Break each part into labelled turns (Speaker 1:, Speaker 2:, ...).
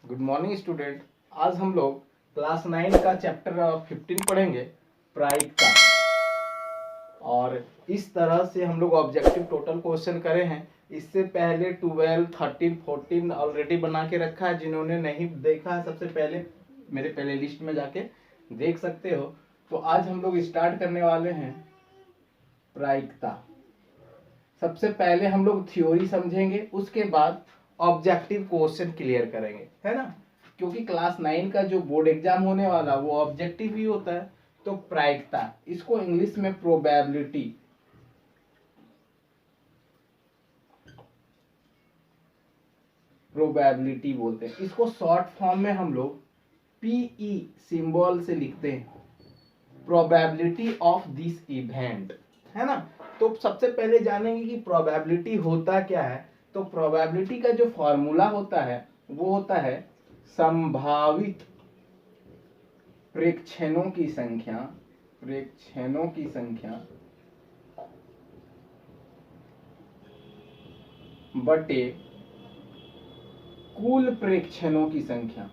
Speaker 1: Good morning student. आज हम लोग क्लास 9 का चैप्टर 15 पढ़ेंगे, प्रायिकता। और इस तरह से हम लोग ऑब्जेक्टिव टोटल क्वेश्चन करे हैं। इससे पहले 12, 13, 14 ऑलरेडी बना के रखा है। जिन्होंने नहीं देखा है सबसे पहले मेरे प्ले लिस्ट में जाके देख सकते हो। तो आज हम लोग स्टार्ट करने वाले हैं प्रायिकता। सबसे पहले हम लोग थ्योरी समझेंगे, उसके बाद ऑब्जेक्टिव क्वेश्चन क्लियर करेंगे, है ना। क्योंकि क्लास 9 का जो बोर्ड एग्जाम होने वाला वो ऑब्जेक्टिव ही होता है। तो प्रायिकता, इसको इंग्लिश में प्रोबेबिलिटी, प्रोबेबिलिटी बोलते हैं। इसको शॉर्ट फॉर्म में हम लोग पीई सिंबल से लिखते हैं, प्रोबेबिलिटी ऑफ दिस इवेंट, है ना। तो सबसे पहले जानेंगे कि प्रोबेबिलिटी होता क्या है। तो प्रोबेबिलिटी का जो फॉर्मूला होता है वो होता है संभावित प्रेक्षणों की संख्या, प्रेक्षणों की संख्या बटे कुल प्रेक्षणों की संख्या।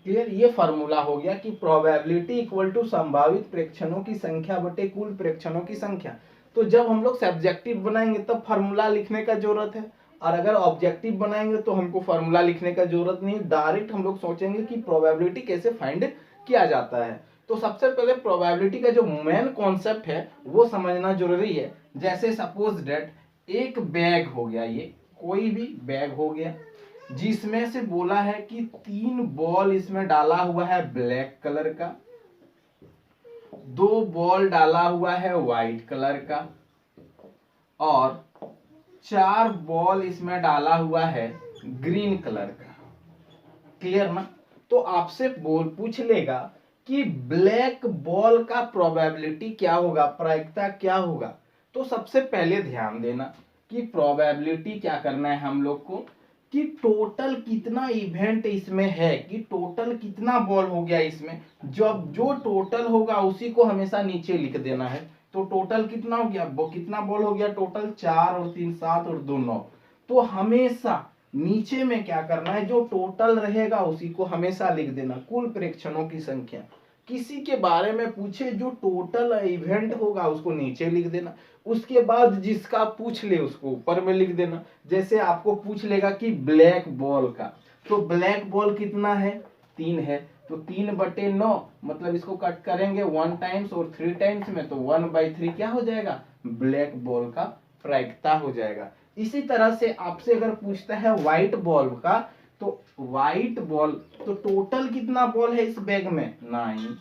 Speaker 1: क्लियर। ये फॉर्मूला हो गया कि प्रोबेबिलिटी इक्वल टू संभावित प्रेक्षणों की संख्या बटे कुल प्रेक्षणों की संख्या। तो जब हम लोग सब्जेक्टिव बनाएंगे तब फॉर्मूला लिखने का जरूरत है, और अगर ऑब्जेक्टिव बनाएंगे तो हमको फॉर्मूला लिखने का जरूरत नहीं। डायरेक्ट हम लोग सोचेंगे कि प्रोबेबिलिटी कैसे फाइंड किया जाता है। तो सबसे पहले प्रोबेबिलिटी का जो मेन कॉन्सेप्ट है वो समझना जरूरी है। जैसे सपोज डेट एक बैग हो गया, ये कोई भी बैग हो गया, जिसमें से बोला है कि 3 बॉल इसमें डाला हुआ है ब्लैक कलर का, 2 बॉल डाला हुआ है व्हाइट कलर का, और 4 बॉल इसमें डाला हुआ है ग्रीन कलर का। क्लियर ना। तो आपसे पूछ लेगा कि ब्लैक बॉल का प्रोबेबिलिटी क्या होगा, प्रायिकता क्या होगा। तो सबसे पहले ध्यान देना कि प्रोबेबिलिटी क्या करना है हम लोग को, कि टोटल कितना इवेंट इसमें है, कि टोटल कितना बॉल हो गया इसमें। जब जो टोटल होगा उसी को हमेशा नीचे लिख देना है। तो टोटल कितना हो गया, कितना बॉल हो गया टोटल, 4 और 3 7 और 2 9। तो हमेशा नीचे में क्या करना है, जो टोटल रहेगा उसी को हमेशा लिख देना, कुल प्रेक्षणों की संख्या। किसी के बारे में पूछे जो टोटल इवेंट होगा उसको नीचे लिख देना, उसके बाद जिसका पूछ ले उसको ऊपर में लिख देना। जैसे आपको पूछ लेगा कि ब्लैक बॉल का, तो ब्लैक बॉल कितना है, 3 है। तो 3/9, मतलब इसको कट करेंगे 1 टाइम्स और 3 टाइम्स में, तो 1/3 क्या हो जाएगा, ब्लैक बॉल का प्रायिकता हो जाएगा। इसी तरह से आपसे अगर पूछता है व्हाइट बॉल का, तो व्हाइट बॉल, तो टोटल कितना बॉल है इस बैग में, 9,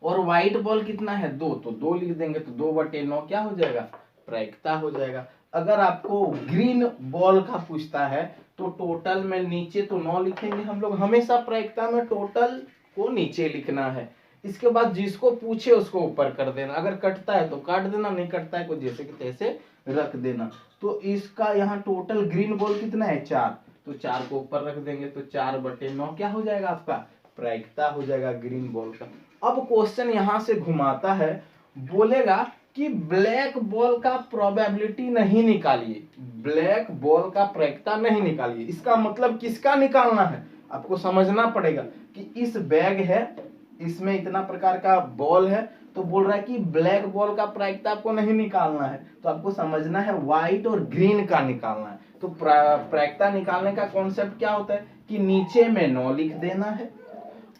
Speaker 1: और व्हाइट बॉल कितना है, 2, तो 2 लिख देंगे, तो 2/9 क्या हो जाएगा, प्रायिकता हो जाएगा। अगर आपको ग्रीन बॉल का पूछता है तो टोटल में नीचे तो 9 लिखेंगे हम लोग, हमेशा प्रायिकता में टोटल को नीचे लिखना है। इसके बाद जिसको पूछे उसको ऊपर कर देना, अगर कटता है तो काट देना, नहीं कटता है को जैसे कि तैसे रख देना। तो इसका यहाँ टोटल ग्रीन बॉल कितना है, 4, तो 4 को ऊपर रख देंगे, तो 4/9 क्या हो जाएगा, आपका प्रायिकता हो जाएगा ग्रीन बॉल का। अब क्वेश्चन यहां से घुमाता है, बोलेगा कि ब्लैक बॉल का प्रोबेबिलिटी नहीं निकालिए, ब्लैक बॉल का प्रायिकता नहीं निकालिए। इसका मतलब किसका निकालना है, आपको समझना पड़ेगा कि इस बैग है, इसमें इतना प्रकार का बॉल है, तो बोल रहा है कि ब्लैक बॉल का प्रायिकता आपको नहीं निकालना है, तो आपको समझना है व्हाइट और ग्रीन का निकालना है। तो प्रायिकता निकालने का कॉन्सेप्ट क्या होता है कि नीचे में 9 लिख देना है,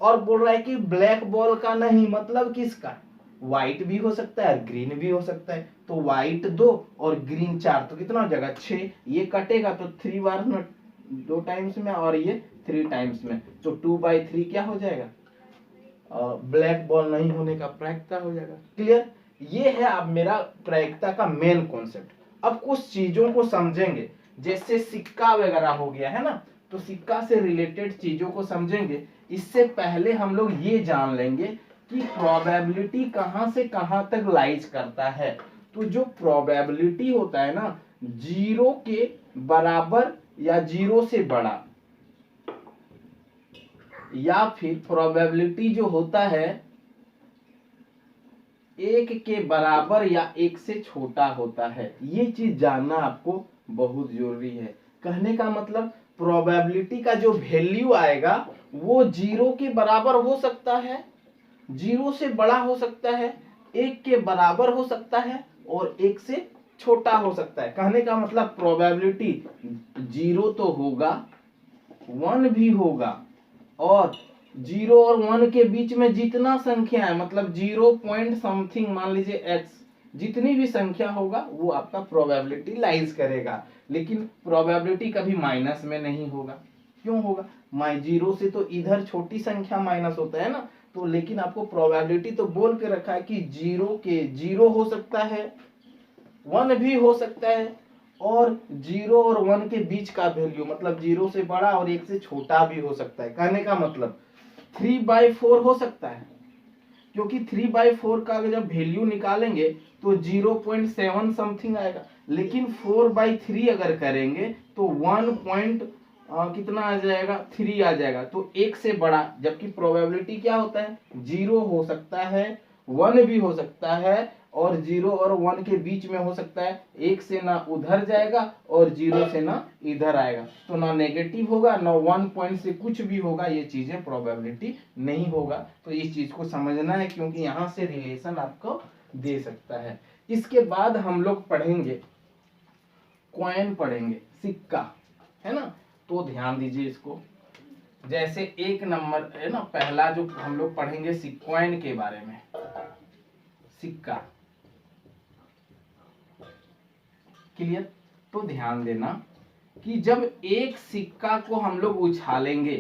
Speaker 1: और बोल रहा है कि ब्लैक बॉल का नहीं, मतलब किसका, व्हाइट भी हो सकता है और ग्रीन भी हो सकता है। तो व्हाइट 2 और ग्रीन 4, तो कितना हो जाएगा, 6। ये कटेगा तो 3 बार में 2 टाइम्स में, और ये 3 टाइम्स में, तो 2/3 क्या हो जाएगा, ब्लैक बॉल नहीं होने का प्रायिकता हो जाएगा। क्लियर। ये है अब मेरा प्रायिकता का मेन कॉन्सेप्ट। अब कुछ चीजों को समझेंगे, जैसे सिक्का वगैरह हो गया है ना, तो सिक्का से रिलेटेड चीजों को समझेंगे। इससे पहले हम लोग ये जान लेंगे कि प्रोबेबिलिटी कहां से कहां तक लाइज करता है। तो जो प्रोबेबिलिटी होता है ना, 0 के बराबर या 0 से बड़ा, या फिर प्रोबेबिलिटी जो होता है एक के बराबर या एक से छोटा होता है। ये चीज जानना आपको बहुत जरूरी है। कहने का मतलब प्रोबेबिलिटी का जो वैल्यू आएगा वो 0 के बराबर हो सकता है, 0 से बड़ा हो सकता है, 1 के बराबर हो सकता है और 1 से छोटा हो सकता है। कहने का मतलब प्रोबेबिलिटी 0 तो होगा, 1 भी होगा, और 0 और 1 के बीच में जितना संख्या है, मतलब 0 पॉइंट समथिंग, मान लीजिए x, जितनी भी संख्या होगा वो आपका प्रोबेबिलिटी लाइज करेगा। लेकिन प्रोबेबिलिटी कभी माइनस में नहीं होगा। क्यों होगा? 0 से तो इधर छोटी संख्या माइनस होता है ना, तो लेकिन आपको प्रोबेबिलिटी तो बोल के रखा है कि 0 के 0 हो सकता है, 1 भी हो सकता है, और 0 और 1 के बीच का वैल्यू, मतलब 0 से बड़ा और 1 से छोटा भी हो सकता है। कहने का मतलब 3/4 हो सकता है, क्योंकि 3/4 का जब वैल्यू निकालेंगे तो 0.7 समथिंग आएगा। लेकिन 4/3 अगर करेंगे तो 1 पॉइंट कितना आ जाएगा, 3 आ जाएगा। तो 1 से बड़ा, जबकि प्रोबेबिलिटी क्या होता है, 0 हो सकता है, 1 भी हो सकता है, और 0 और 1 के बीच में हो सकता है। 1 से ना उधर जाएगा और 0 से ना इधर आएगा, तो ना नेगेटिव होगा ना 1 पॉइंट से कुछ भी होगा। ये चीजें प्रोबेबिलिटी नहीं होगा। तो इस चीज को समझना है, क्योंकि यहाँ से रिलेशन आपको दे सकता है। इसके बाद हम लोग पढ़ेंगे कॉइन, पढ़ेंगे सिक्का, है ना। तो ध्यान दीजिए इसको। जैसे 1 नंबर है ना, पहला जो हम लोग पढ़ेंगे कॉइन के बारे में, सिक्का। क्लियर? तो ध्यान देना कि जब एक सिक्का को हम लोग उछालेंगे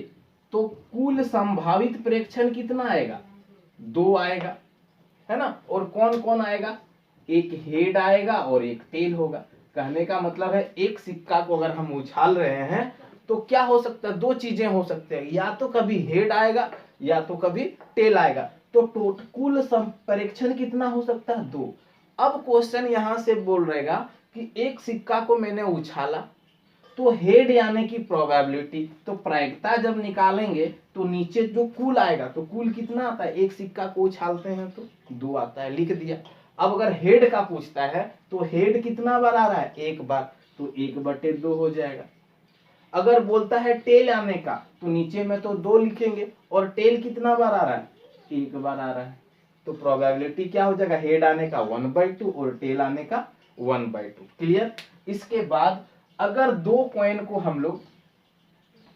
Speaker 1: तो कुल संभावित प्रेक्षण कितना आएगा, 2 आएगा, है ना। और कौन कौन आएगा, एक हेड आएगा और एक टेल होगा। कहने का मतलब है एक सिक्का को अगर हम उछाल रहे हैं तो क्या हो सकता है, 2 चीजें हो सकते हैं, या तो कभी हेड आएगा या तो कभी टेल आएगा। तो कुल परीक्षण कितना हो सकता है, 2। अब क्वेश्चन यहां से बोल रहेगा कि एक सिक्का को मैंने उछाला तो हेड आने की प्रोबेबिलिटी, तो प्रायिकता जब निकालेंगे तो नीचे जो कुल आएगा, तो कुल कितना आता है, एक सिक्का को उछालते हैं तो 2 आता है, लिख दिया। अब अगर हेड का पूछता है तो हेड कितना बार आ रहा है, 1 बार, तो 1/2 हो जाएगा। अगर बोलता है टेल आने का तो नीचे में तो 2 लिखेंगे, और टेल कितना बार आ रहा है, 1 बार आ रहा है। तो प्रोबेबिलिटी क्या हो जाएगा, हेड आने का 1/2 और टेल आने का 1/2। क्लियर? इसके बाद अगर 2 कॉइन को हम लोग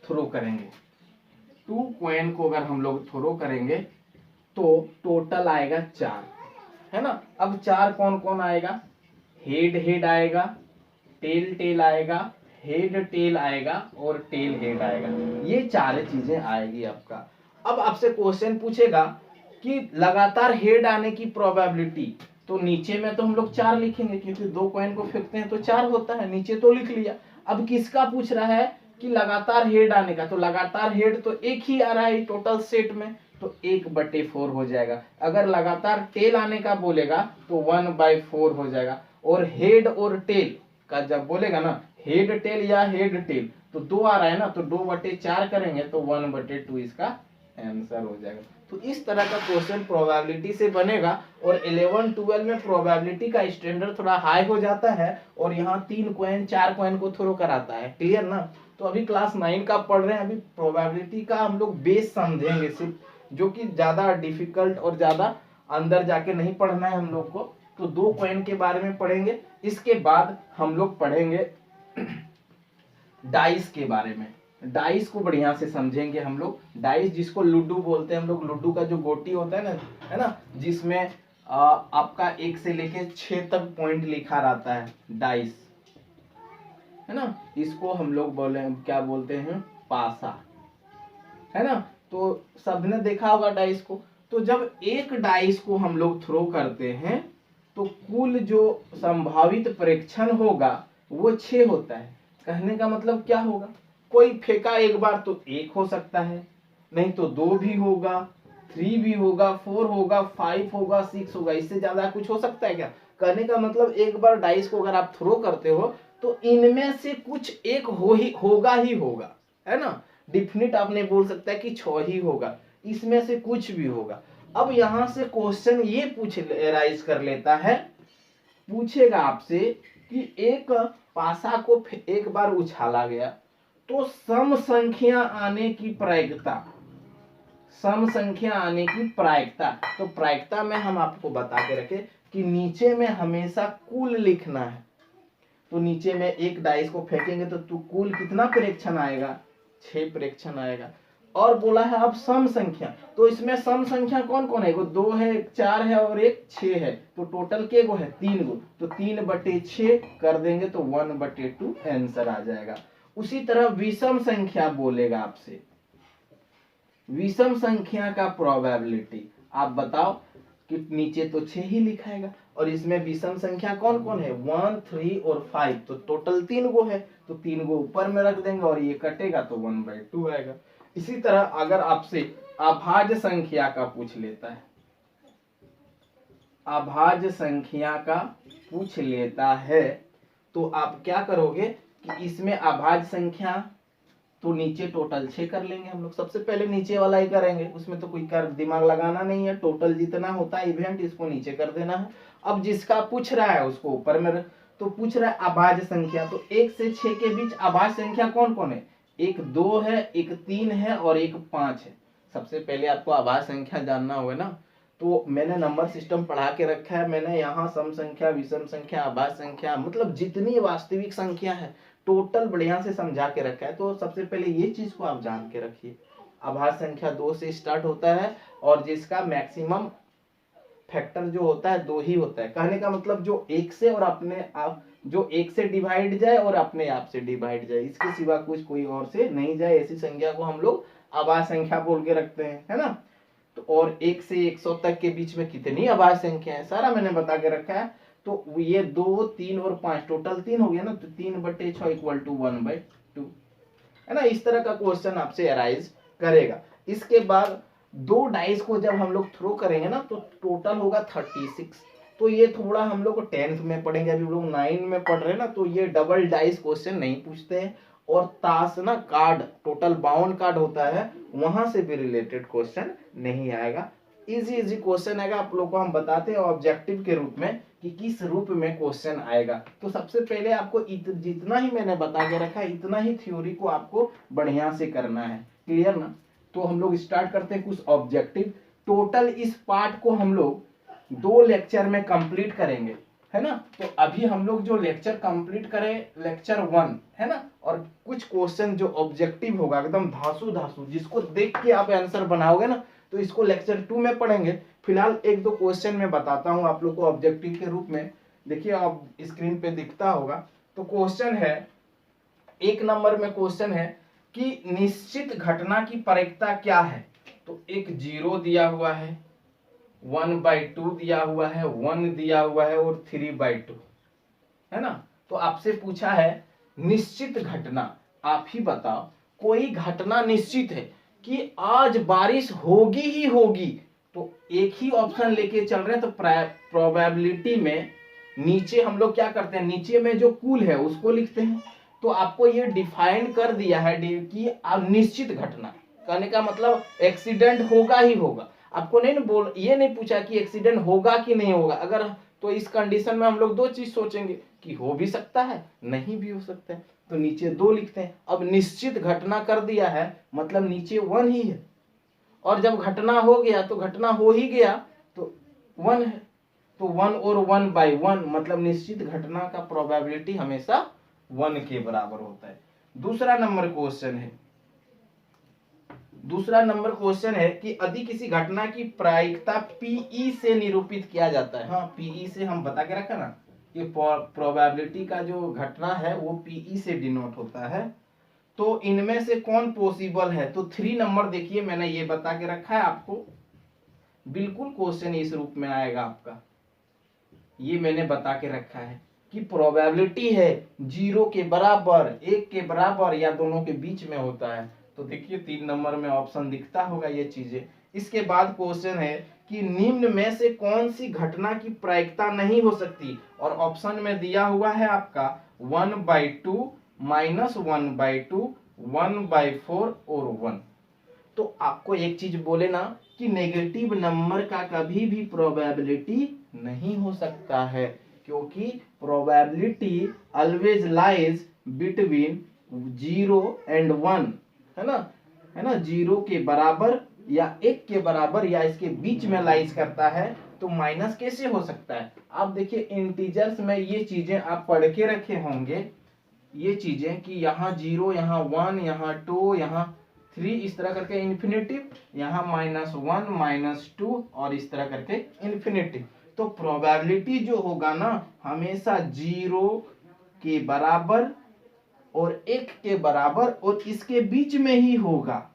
Speaker 1: थ्रो करेंगे, 2 कॉइन को अगर हम लोग थ्रो करेंगे तो टोटल आएगा 4, है ना। अब 4 कौन कौन आएगा, हेड हेड आएगा, टेल टेल आएगा, हेड टेल आएगा और टेल हेड आएगा। ये 4 चीजें आएगी आपका। अब आपसे क्वेश्चन पूछेगा कि लगातार हेड आने की प्रोबेबिलिटी, तो नीचे में तो हम लोग 4 लिखेंगे, क्योंकि 2 कॉइन को फेंकते हैं तो 4 होता है, नीचे तो लिख लिया। अब किसका पूछ रहा है कि लगातार हेड आने का, तो लगातार हेड तो एक ही आ रहा है टोटल सेट में, तो 1/4 हो जाएगा। अगर लगातार टेल आने का बोलेगा तो 1/4 हो जाएगा। और हेड और टेल का जब बोलेगा ना, हेड टेल या हेड टेल, तो 2 आ रहा है ना, तो 2/4 करेंगे तो 1/2 इसका आंसर हो जाएगा। तो इस तरह का क्वेश्चन प्रोबेबिलिटी से बनेगा। और 11 12 में प्रोबेबिलिटी का स्टैंडर्ड थोड़ा हाई हो जाता है, और यहाँ 3 कॉइन 4 कॉइन को थ्रो कराता है। क्लियर ना? तो अभी क्लास 9 का पढ़ रहे हैं, अभी प्रोबेबिलिटी का हम लोग बेस समझेंगे सिर्फ, जो कि ज्यादा डिफिकल्ट और ज्यादा अंदर जाके नहीं पढ़ना है हम लोग को। तो 2 कॉइन के बारे में पढ़ेंगे। इसके बाद हम लोग पढ़ेंगे डाइस के बारे में। डाइस को बढ़िया से समझेंगे हम लोग। डाइस जिसको लूडो बोलते हैं हम लोग, लूडो का जो गोटी होता है ना, जिसमें आपका 1 से लेके 6 तक पॉइंट लिखा रहता है, डाइस, है ना। इसको हम लोग क्या बोलते हैं, पासा, है ना। तो सबने देखा होगा डाइस को। तो जब एक डाइस को हम लोग थ्रो करते हैं तो कुल जो संभावित परीक्षण होगा वो 6 होता है। कहने का मतलब क्या होगा, कोई फेंका एक बार तो 1 हो सकता है, नहीं तो 2 भी होगा, 3 भी होगा, 4 होगा, 5 होगा, 6 होगा। इससे ज्यादा कुछ हो सकता है क्या? कहने का मतलब एक बार डाइस को अगर आप थ्रो करते हो तो इनमें से कुछ एक होगा ही होगा, है ना। डिफिनिट आपने बोल सकता है कि 6 ही होगा, इसमें से कुछ भी होगा। अब यहां से क्वेश्चन ये राइज कर लेता है, पूछेगा आपसे कि एक पासा को एक बार उछाला गया तो सम संख्या आने की प्रायिकता, सम संख्या आने की प्रायिकता, तो प्रायिकता में हम आपको बता के रखे कि नीचे में हमेशा कुल लिखना है। तो नीचे में एक डाइस को फेंकेंगे तो कुल कितना प्रेक्षण आएगा, 6 प्रेक्षण आएगा। और बोला है अब सम संख्या, तो इसमें सम संख्या कौन कौन है, 2 है, 4 है और एक 6 है, तो टोटल के गो है 3 गो, तो 3/6 कर देंगे तो 1/2 आंसर आ जाएगा। उसी तरह विषम संख्या बोलेगा आपसे, विषम संख्या का प्रोबेबिलिटी आप बताओ कि नीचे तो 6 ही लिखाएगा और इसमें विषम संख्या कौन कौन है, 1, 3 और 5, तो टोटल 3 गो है, तो 3 गो ऊपर में रख देंगे और ये कटेगा तो 1/2 आएगा। इसी तरह अगर आपसे अभाज्य संख्या का पूछ लेता है, अभाज्य संख्या का पूछ लेता है, तो आप क्या करोगे कि इसमें अभाज्य संख्या तो नीचे टोटल 6 कर लेंगे हम लोग, सबसे पहले नीचे वाला ही करेंगे, उसमें तो कोई दिमाग लगाना नहीं है, टोटल जितना होता है इवेंट इसको नीचे कर देना है। अब जिसका पूछ रहा है उसको ऊपर में, तो पूछ रहा है अभाज्य संख्या, तो 1 से 6 के बीच अभाज्य संख्या कौन कौन है, एक 2 है, एक 3 है और एक 5 है। सबसे पहले आपको अभाज्य संख्या जानना होगा ना, तो मैंने नंबर सिस्टम पढ़ा के रखा है, मैंने यहाँ सम संख्या, विषम संख्या, अभाज्य संख्या, मतलब जितनी वास्तविक संख्या है टोटल बढ़िया से समझा के रखा है। तो सबसे पहले ये चीज को आप जान के रखिए, अभाज्य संख्या 2 से स्टार्ट होता है और जिसका मैक्सिमम फैक्टर जो होता है 2 ही होता है। कहने का मतलब जो 1 से और अपने आप, जो 1 से डिवाइड जाए और अपने आप से डिवाइड जाए, इसके सिवा कुछ कोई और से नहीं जाए, ऐसी संख्या को हम लोग अभाज्य संख्या बोल के रखते हैं, है ना। तो और 1 से 100 तक के बीच में कितनी अभाज्य संख्या है सारा मैंने बता के रखा है। तो ये 2, 3 और 5 टोटल 3 हो गया ना, तो 3/6 इक्वल टू 1/2 है ना। इस तरह का क्वेश्चन आपसे अराइज करेगा। इसके बाद 2 डाइस को जब हम लोग थ्रो करेंगे ना तो टोटल होगा 36। तो ये थोड़ा हम लोग 10th में पढ़ेंगे, अभी लोग 9 में पढ़ रहे हैं ना, तो ये डबल डाइस क्वेश्चन नहीं पूछते हैं। और ताश ना कार्ड, टोटल 52 कार्ड होता है, वहां से भी रिलेटेड क्वेश्चन नहीं आएगा। इजी क्वेश्चन आएगा, आप लोग को हम बताते हैं ऑब्जेक्टिव के रूप में कि किस रूप में क्वेश्चन आएगा। तो सबसे पहले आपको जितना ही मैंने बता के रखा है इतना ही थ्योरी को आपको बढ़िया से करना है, क्लियर ना। तो हम लोग स्टार्ट करते हैं कुछ ऑब्जेक्टिव। टोटल इस पार्ट को हम लोग 2 लेक्चर में कंप्लीट करेंगे, है ना। तो अभी हम लोग जो लेक्चर कंप्लीट करें लेक्चर 1, है ना, और कुछ क्वेश्चन जो ऑब्जेक्टिव होगा एकदम धासु जिसको देख के आप आंसर बनाओगे ना, तो इसको लेक्चर 2 में पढ़ेंगे। फिलहाल 1-2 क्वेश्चन में बताता हूं आप लोग को ऑब्जेक्टिव के रूप में। देखिए आप स्क्रीन पे दिखता होगा, तो क्वेश्चन है 1 नंबर में क्वेश्चन है कि निश्चित घटना की प्रायिकता क्या है। तो एक 0 दिया हुआ है, 1/2 दिया हुआ है, 1 दिया हुआ है और 3/2, है ना। तो आपसे पूछा है निश्चित घटना, आप ही बताओ कोई घटना निश्चित है कि आज बारिश होगी ही होगी, तो एक ही ऑप्शन लेके चल रहे हैं। तो प्रोबेबिलिटी में नीचे हम लोग क्या करते हैं, नीचे में जो कुल है उसको लिखते हैं। तो आपको ये डिफाइन कर दिया है कि अब निश्चित घटना, कहने का मतलब एक्सीडेंट होगा ही होगा। आपको नहीं ये नहीं पूछा कि एक्सीडेंट होगा कि नहीं होगा। अगर तो इस कंडीशन में हम लोग 2 चीज सोचेंगे कि हो भी सकता है, नहीं भी हो सकता है, तो नीचे 2 लिखते हैं। अब निश्चित घटना कर दिया है मतलब नीचे 1 ही है, और जब घटना हो गया तो घटना हो ही गया तो 1 है, तो 1 और 1/1 मतलब निश्चित घटना का प्रोबेबिलिटी हमेशा 1 के बराबर होता है। दूसरा नंबर क्वेश्चन है कि यदि किसी घटना की प्रायिकता पीई से निरूपित किया जाता है। हाँ, पीई से हम बता के रखा ना कि प्रोबेबिलिटी का जो घटना है वो पीई से डिनोट होता है। तो इनमें से कौन पॉसिबल है, तो 3 नंबर देखिए मैंने ये बता के रखा है आपको, बिल्कुल क्वेश्चन इस रूप में आएगा आपका। ये मैंने बता के रखा है कि प्रोबेबिलिटी है 0 के बराबर, 1 के बराबर या दोनों के बीच में होता है। तो देखिए 3 नंबर में ऑप्शन दिखता होगा ये चीजें। इसके बाद क्वेश्चन है कि निम्न में से कौन सी घटना की प्रायिकता नहीं हो सकती, और ऑप्शन में दिया हुआ है आपका 1/2, -1/2, 1/4 और 1। तो आपको एक चीज बोले ना कि नेगेटिव नंबर का कभी भी प्रोबेबिलिटी नहीं हो सकता है, क्योंकि probability always lies between 0 and 1, है ना, 0 के बराबर या 1 के बराबर या इसके बीच में लाइज करता है। तो माइनस कैसे हो सकता है? आप देखिए इंटीजर्स में ये चीजें आप पढ़ के रखे होंगे, ये चीजें कि यहाँ 0, यहाँ 1, यहाँ 2, यहाँ 3, इस तरह करके इन्फिनिटिव, यहाँ -1, -2 और इस तरह करके इन्फिनिटिव। तो प्रोबेबिलिटी जो होगा ना हमेशा 0 के बराबर और 1 के बराबर और इसके बीच में ही होगा।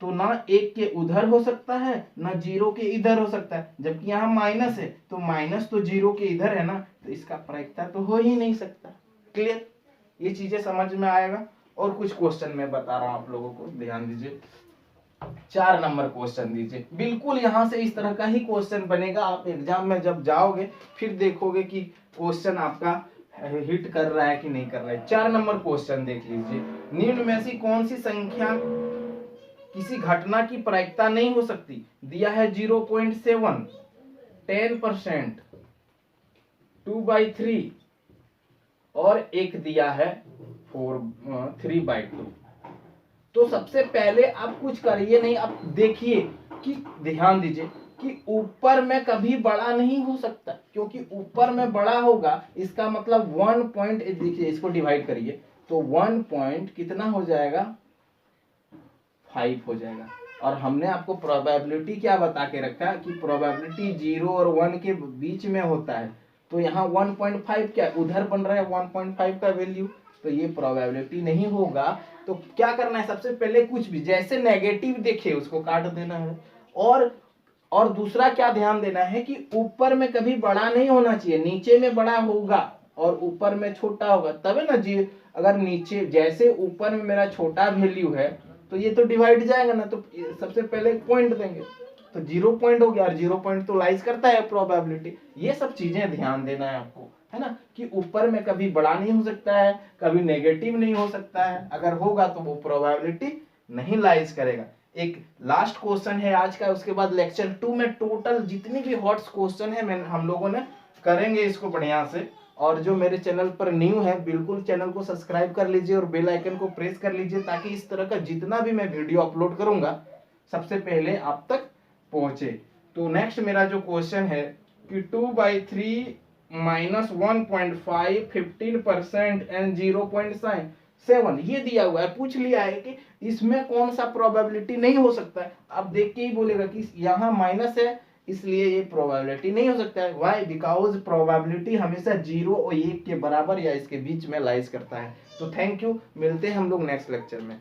Speaker 1: तो ना 1 के उधर हो सकता है ना 0 के इधर हो सकता है, जबकि यहाँ माइनस है तो माइनस तो 0 के इधर है ना, तो इसका प्रायिकता तो हो ही नहीं सकता। क्लियर? ये चीजें समझ में आएगा। और कुछ क्वेश्चन मैं बता रहा हूं आप लोगों को, ध्यान दीजिए। 4 नंबर क्वेश्चन दीजिए, बिल्कुल यहां से इस तरह का ही क्वेश्चन बनेगा। आप एग्जाम में जब जाओगे फिर देखोगे कि क्वेश्चन आपका हिट कर रहा है कि नहीं कर रहा है। 4 नंबर क्वेश्चन देख लीजिए। निम्न में से कौन सी संख्या किसी घटना की प्रायिकता नहीं हो सकती? दिया है 0.7, 10%, 2/3 और एक दिया है 3/2। तो सबसे पहले आप कुछ करिए नहीं, आप देखिए कि ध्यान दीजिए कि ऊपर में कभी बड़ा नहीं हो सकता, क्योंकि ऊपर में बड़ा होगा इसका मतलब 1 पॉइंट, देखिए इसको डिवाइड करिए तो 1 पॉइंट कितना हो जाएगा? 5 हो जाएगा। और हमने आपको प्रोबेबिलिटी क्या बता के रखा कि प्रोबेबिलिटी 0 और 1 के बीच में होता है। तो यहाँ 1.5 क्या उधर बन रहा है 1.5 का वैल्यू, तो ये प्रोबेबिलिटी नहीं होगा। तो क्या करना है, सबसे पहले कुछ भी जैसे नेगेटिव देखे उसको काट देना है। और दूसरा क्या ध्यान देना है कि ऊपर में कभी बड़ा नहीं होना चाहिए, नीचे में बड़ा होगा और ऊपर में छोटा होगा, तब है ना जी। अगर नीचे जैसे ऊपर में मेरा छोटा वैल्यू है तो ये तो डिवाइड जाएगा ना, तो सबसे पहले पॉइंट देंगे तो 0 पॉइंट हो गया, और 0 पॉइंट तो लाइज करता है प्रोबेबिलिटी। ये सब चीजें ध्यान देना है आपको, है ना, कि ऊपर में कभी बड़ा नहीं हो सकता है, कभी नेगेटिव नहीं हो सकता है। अगर होगा तो वो प्रोबेबिलिटी नहीं लाइज करेगा। एक लास्ट क्वेश्चन है आज का, उसके बाद लेक्चर 2 में टोटल जितनी भी हॉट क्वेश्चन है हम लोगों ने करेंगे इसको बढ़िया से। और जो मेरे चैनल पर न्यू है बिल्कुल चैनल को सब्सक्राइब कर लीजिए और बेल आइकन को प्रेस कर लीजिए, ताकि इस तरह का जितना भी मैं वीडियो अपलोड करूंगा सबसे पहले आप तक पहुंचे। तो नेक्स्ट मेरा जो क्वेश्चन है कि 2/3 -1.5, 15% एंड 0.7 ये दिया हुआ है। पूछ लिया है कि इसमें कौन सा प्रोबेबिलिटी नहीं हो सकता है। आप देख के ही बोलेगा कि यहाँ माइनस है इसलिए ये प्रोबेबिलिटी नहीं हो सकता है। व्हाई? बिकॉज प्रोबेबिलिटी हमेशा 0 और 1 के बराबर या इसके बीच में लाइज करता है। तो थैंक यू, मिलते हैं हम लोग नेक्स्ट लेक्चर में।